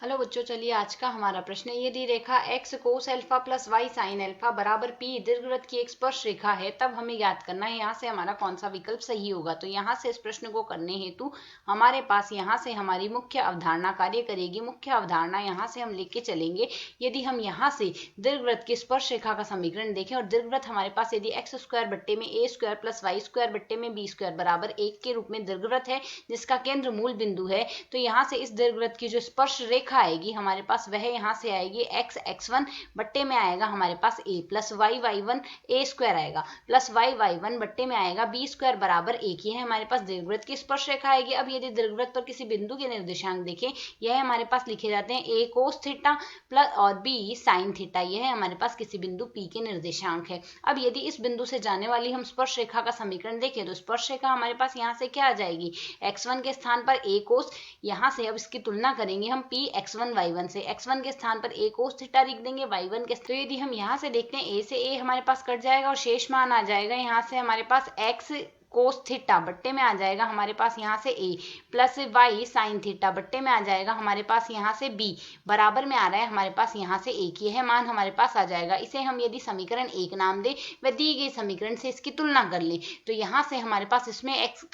Hello बच्चों, चलिए आज का हमारा प्रश्न है। यदि रेखा x cos alpha plus y sine alpha बराबर p दीर्घवृत्त की एक स्पर्श रेखा है, तब हमें ज्ञात करना है यहाँ से हमारा कौन सा विकल्प सही होगा। तो यहाँ से इस प्रश्न को करने हेतु हमारे पास यहाँ से हमारी मुख्य अवधारणा कार्य करेगी। मुख्य अवधारणा यहाँ से हम लिख के चलेंगे। यदि हम यहाँ से दीर्घवृत्त की स्पर्श रेखा का समीकरण देखें और दीर्घवृत्त हमारे पास यदि एक्स स्क्वायर बट्टे में ए स्क्वायर प्लस वाई स्क्वायर बट्टे में बी स्क्वायर बराबर 1 के रूप में दीर्घवृत्त है, जिसका केंद्र मूल बिंदु है, तो यहाँ से इस दीर्घवृत्त की जो स्पर्श रेखा आएगी हमारे पास वह यहाँ से आएगी एक्स x1 बट्टे में आएगा हमारे पास a plus Y y1 a square आएगा प्लस वाई y1 बट्टे में आएगा b स्क्वायर बराबर 1। ये हमारे पास दीर्घवृत्त की स्पर्श रेखा आएगी। अब यदि दीर्घवृत्त पर किसी बिंदु के निर्देशांक देखें, यह हमारे पास लिखे जाते हैं a कोस थीटा प्लस और b साइन थीटा। यह हमारे पास किसी बिंदु p के निर्देशांक है। अब यदि इस बिंदु से जाने वाली हम स्पर्श रेखा का समीकरण देखें तो स्पर्श रेखा हमारे पास यहाँ से क्या आ जाएगी, x1 के स्थान पर a कोस, यहाँ से अब इसकी तुलना करेंगे हम p x1 y1 से, x1 के स्थान पर a कोस थीटा लिख देंगे, y1 के। तो यदि हम यहाँ से देखते हैं a से a हमारे पास कट जाएगा और शेष मान आ जाएगा यहाँ से हमारे पास x कोस थीटा बट्टे में आ जाएगा हमारे पास यहाँ से a plus Y sine theta बट्टे में आ जाएगा हमारे पास यहाँ से b बराबर में आ रहा है हमारे पास यहाँ से एक, यह मान हमारे पास आ जाएगा। इसे हम यदि समीकरण 1 नाम दे व दी गई समीकरण से इसकी तुलना कर ले, तो यहाँ से हमारे पास इसमें x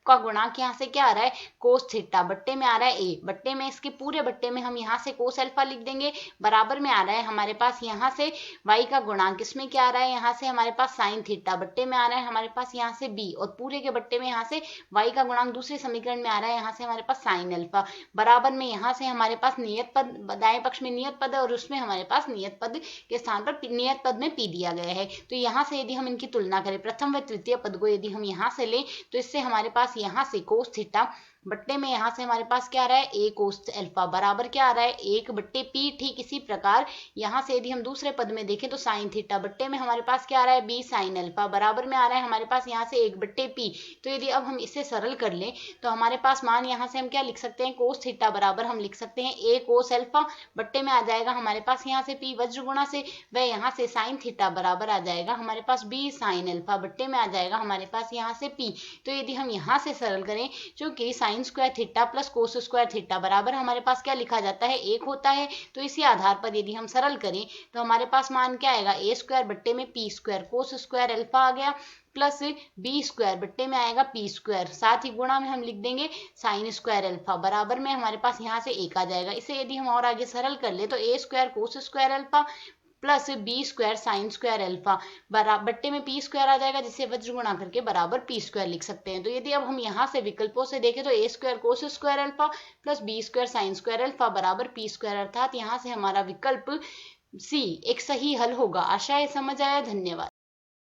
का गुणांक यहाँ से क्या आ रहा है, कोस थीटा बट्टे में आ रहा है a बट्टे में, इसके पूरे बट्टे में हम यहाँ से कोस अल्फा लिख देंगे, बराबर में आ रहा है हमारे पास यहाँ से y का गुणांक इसमें क्या आ रहा है, यहाँ से हमारे पास साइन थीटा बट्टे में आ रहा है हमारे पास यहाँ से b, और पूरे के बट्टे में यहाँ से y का गुणांक दूसरे समीकरण में आ रहा है यहाँ से हमारे पास साइन अल्फा, बराबर में यहाँ से हमारे पास नियत पद, दाएं पक्ष में नियत पद है और उसमें हमारे पास नियत पद के स्थान पर नियत पद में p दिया गया है। तो यहाँ से यदि हम इनकी तुलना करें, प्रथम व तृतीय पद को यदि हम यहाँ से लें तो इससे हमारे पास यहाँ से कोस थीटा बट्टे में यहाँ से हमारे पास क्या आ रहा है, a कोस अल्फा बराबर क्या आ रहा है, 1 बट्टे p। ठीक इसी प्रकार यहाँ से यदि हम दूसरे पद में देखें तो साइन थीटा बट्टे में हमारे पास क्या आ रहा है, b साइन अल्फा बराबर में आ रहा है हमारे पास यहाँ से 1 बट्टे p। तो यदि अब हम इसे सरल कर लें तो हमारे पास मान यहाँ से हम क्या लिख सकते हैं, कोस थीटा बराबर हम लिख सकते हैं a कोस अल्फा बट्टे में आ जाएगा हमारे पास यहाँ से p वज्र गुणा से, वह यहाँ से साइन थीटा बराबर आ जाएगा हमारे पास b साइन अल्फा बट्टे में आ जाएगा हमारे पास यहाँ से p। तो यदि हम यहाँ से सरल करें, चूंकि sine square theta plus cos square theta बराबर हमारे पास क्या लिखा जाता है, 1 होता है, तो इसी आधार पर यदि हम सरल करें तो हमारे पास मान क्या आएगा, a स्क्वायर बट्टे में p square cos square alpha आ गया प्लस b स्क्वायर बट्टे में आएगा p स्क्वायर, साथ ही गुणा में हम लिख देंगे साइन स्क्वायर अल्फा बराबर में हमारे पास यहाँ से 1 आ जाएगा। इसे यदि हम और आगे सरल कर ले तो a square cos square alpha plus B square sine square alpha बट्टे में पी स्क्वायर आ जाएगा, जिसे वज्र गुणा करके बराबर पी स्क्वायर लिख सकते हैं। तो यदि अब हम यहाँ से विकल्पों से देखें तो A square cos square alpha plus B square sine square alpha बराबर पी स्क्वायर, अर्थात यहाँ से हमारा विकल्प सी एक सही हल होगा। आशा है समझ आया। धन्यवाद।